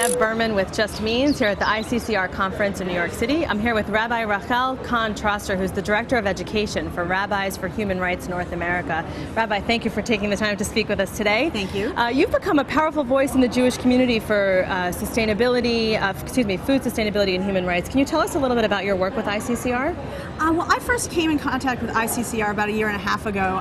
Deb Berman with Justmeans here at the ICCR conference in New York City. I'm here with Rabbi Rachel Kahn-Troster, who's the Director of Education for Rabbis for Human Rights North America. Rabbi, thank you for taking the time to speak with us today. Thank you. You've become a powerful voice in the Jewish community for food sustainability and human rights. Can you tell us a little bit about your work with ICCR? Well, I first came in contact with ICCR about a year and a half ago.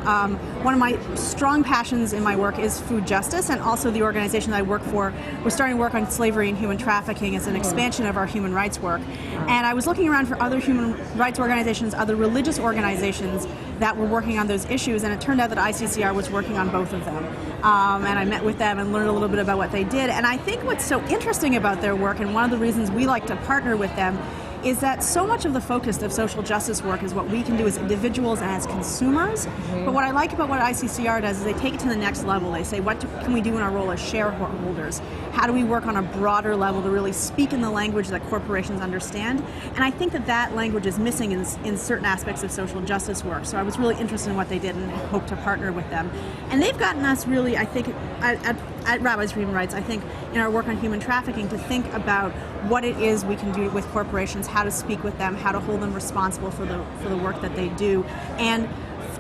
One of my strong passions in my work is food justice, and also the organization that I work for. We're starting to work on slavery and human trafficking as an expansion of our human rights work. And I was looking around for other human rights organizations, other religious organizations that were working on those issues, and it turned out that ICCR was working on both of them. And I met with them and learned a little bit about what they did. And I think what's so interesting about their work, and one of the reasons we like to partner with them, is that so much of the focus of social justice work is what we can do as individuals and as consumers. But what I like about what ICCR does is they take it to the next level. They say, what can we do in our role as shareholders? How do we work on a broader level to really speak in the language that corporations understand? And I think that that language is missing in certain aspects of social justice work. So I was really interested in what they did and hope to partner with them. And they've gotten us really, I think, at Rabbis for Human Rights, I think in our work on human trafficking, to think about what it is we can do with corporations, how to speak with them, how to hold them responsible for the work that they do, and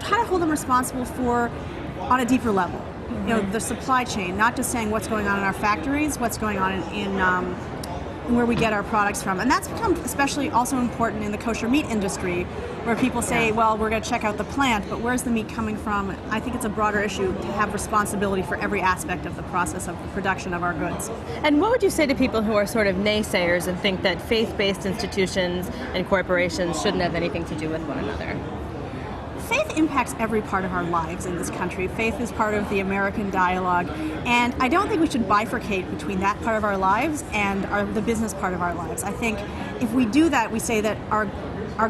how to hold them responsible for on a deeper level. You know, the supply chain, not just saying what's going on in our factories, what's going on in where we get our products from. And that's become especially also important in the kosher meat industry, where people say, well, we're going to check out the plant, but where's the meat coming from? I think it's a broader issue to have responsibility for every aspect of the process of the production of our goods. And what would you say to people who are sort of naysayers and think that faith-based institutions and corporations shouldn't have anything to do with one another? Faith impacts every part of our lives in this country. Faith is part of the American dialogue, and I don't think we should bifurcate between that part of our lives and the business part of our lives. I think if we do that, we say that our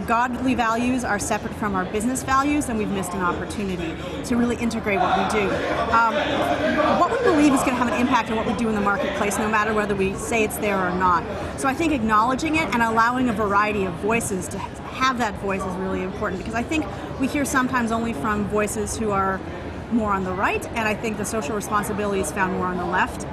godly values are separate from our business values, then we've missed an opportunity to really integrate what we do. What we believe is going to have an impact on what we do in the marketplace, no matter whether we say it's there or not. So I think acknowledging it and allowing a variety of voices to have that voice is really important, because I think we hear sometimes only from voices who are more on the right, and I think the social responsibility is found more on the left.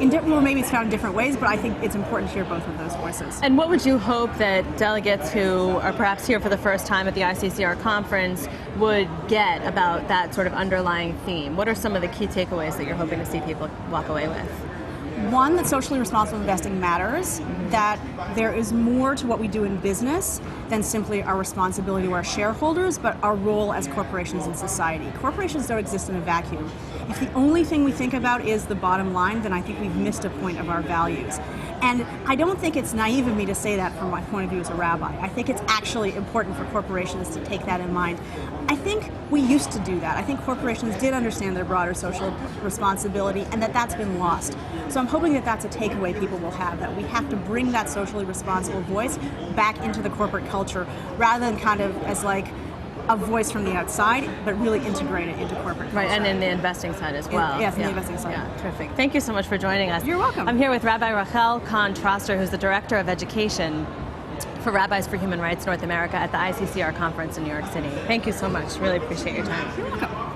Or maybe it's found in different ways, but I think it's important to hear both of those voices. And what would you hope that delegates who are perhaps here for the first time at the ICCR conference would get about that sort of underlying theme? What are some of the key takeaways that you're hoping to see people walk away with? One, that socially responsible investing matters, that there is more to what we do in business than simply our responsibility to our shareholders, but our role as corporations in society. Corporations don't exist in a vacuum. If the only thing we think about is the bottom line, then I think we've missed a point of our values. And I don't think it's naive of me to say that from my point of view as a rabbi. I think it's actually important for corporations to take that in mind. I think we used to do that. I think corporations did understand their broader social responsibility, and that's been lost. So I'm hoping that that's a takeaway people will have, that we have to bring that socially responsible voice back into the corporate culture, rather than kind of as like a voice from the outside, but really integrate it into corporate culture. Right, and in the investing side as well. Yes, in the investing side. Yeah, terrific. Thank you so much for joining us. You're welcome. I'm here with Rabbi Rachel Kahn-Troster, who's the Director of Education for Rabbis for Human Rights North America at the ICCR conference in New York City. Thank you so much. Really appreciate your time. You're welcome.